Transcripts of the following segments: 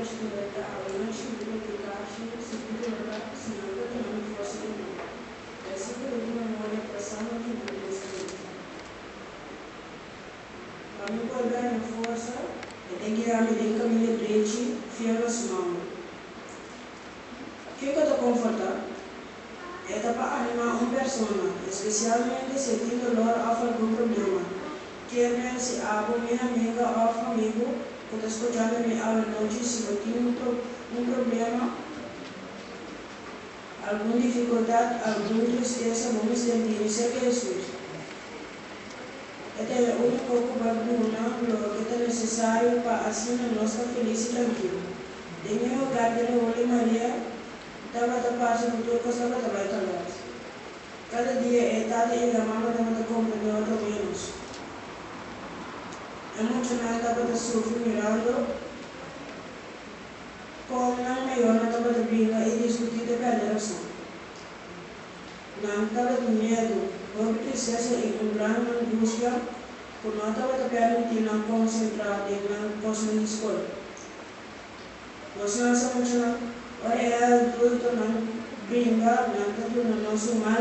studenta avance bibliotecario sicurezza sinanga non fosse la sicurezza non è passata di biblioteca ma mi può dare forza e tenere a me in cammino dreci fino alla smama che cosa conforta è da anima un persona specialmente se tendo loro a fare un problema che pensi a una amiga o amigo quando ascoltare alla noce si ottiene un problema alguna difficoltà alguna tristezza non mi sentire se che è successo ed è l'unico problema che è necessario per essere la nostra felicità tranquilla del mio guardiano Holy Maria dava da pace tutto cosa da vai talare cada dia é tarde e a mamma dava da comprare outro menos emocional dava da sofrer mirando como não maior não dava da briga e discutir de perderação não dava de medo ou tristeza e grande angústia por não dava da permitir não concentrar em não conseguir escolha emocional emocional ora é adulto não brinca não dava no nosso mal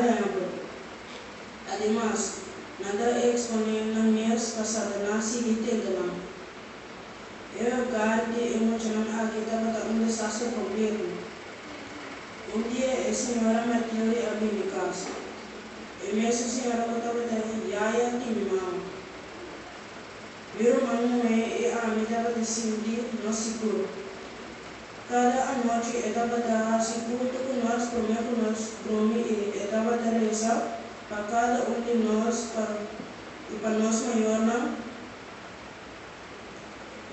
además nada exponer na minha passada na seguinte não eu guarde emocional aqui estava um desastre completo dia a senhora Matilde abriu de casa e mesmo a senhora estava daí Yaya Timimão meu irmão e a mãe estava decidindo no seguro cada noite estava da seguro que nós comemos e estava da reza para cada de nós para nós maior não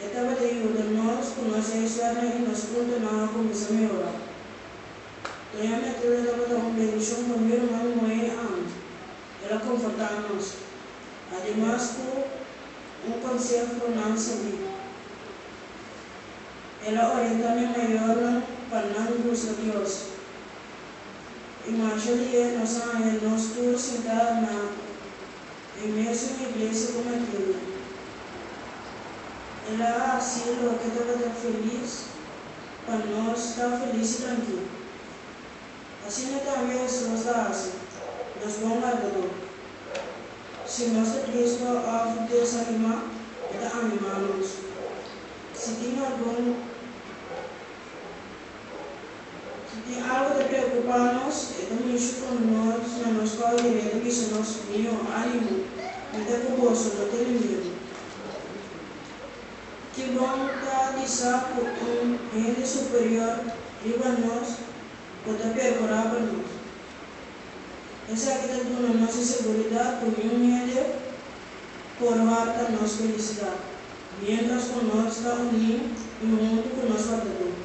estava de ajuda nós com nossa história e nós conta na começar a melhorar então a minha tia estava da bendição para meu irmão mãe ela confortava-nos además com conselho para não saber ela orienta-me maior para não buscar Deus imagine nós todos sentados na mesma igreja como aquilo. Ela assim o que estava feliz para nós estar feliz e tranquilo. Assim também nós nós vamos agradar. Se nós tristes ou desanimar, animamos. Se tem algo de preocupar-nos, também com nós, na nossa escola de religião, que nós temos ânimo, até com o bolso, não tem medo. Que bom de estar com ente superior, riba nós, pode percorar para nós. Essa aqui está dando nossa segurança, com um ente, por a nossa felicidade. Mientras com nós está unido, e o mundo com nós guardador.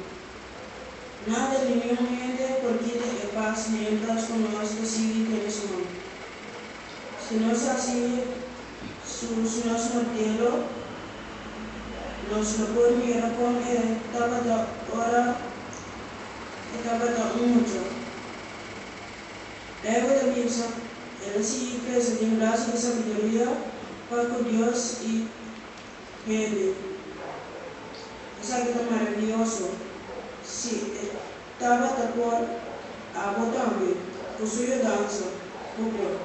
Nada de nenhum mente porque é paz mientras com nós decidimos ter su mão. Se nós assim, se nós mantê-lo, nós não podemos ir com estava da hora, estava da muito. Ego da missa, ela se fez de graça e sabedoria para com Deus e ele. Isso aqui é maravilhoso. Se estava da cor a botambe, possui dança, cubo.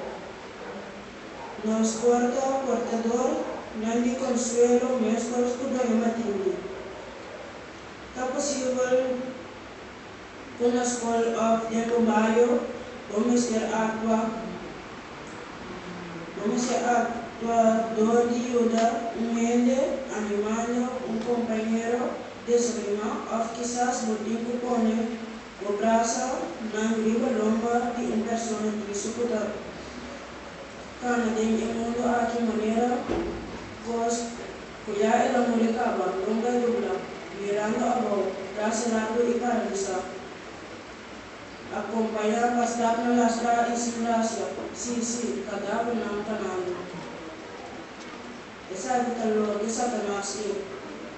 Nos portador, não de consuelo, mas com tudo é matinho. Está possível com a escola de trabalho, vamos ter água, dor de ajuda, mente, animal, companheiro, desanima, ou quizás no tempo põe o braço na riba longa de pessoa que suporta. Kana de mundo aqui maneira, pois cuidar ela molecaba, longa dubla, mirando a boa, braço largo e paralisa. Acompanhar pastor na lastra e sin gracia, sim, cadáver não canando. Essa é a luta que Satanás tem.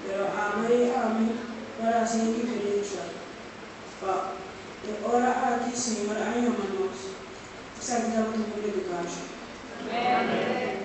Pero ame para hacer diferencia. Ahora aquí, Señor, ayúdanos. Esa es la voluntad de Dios. Amén.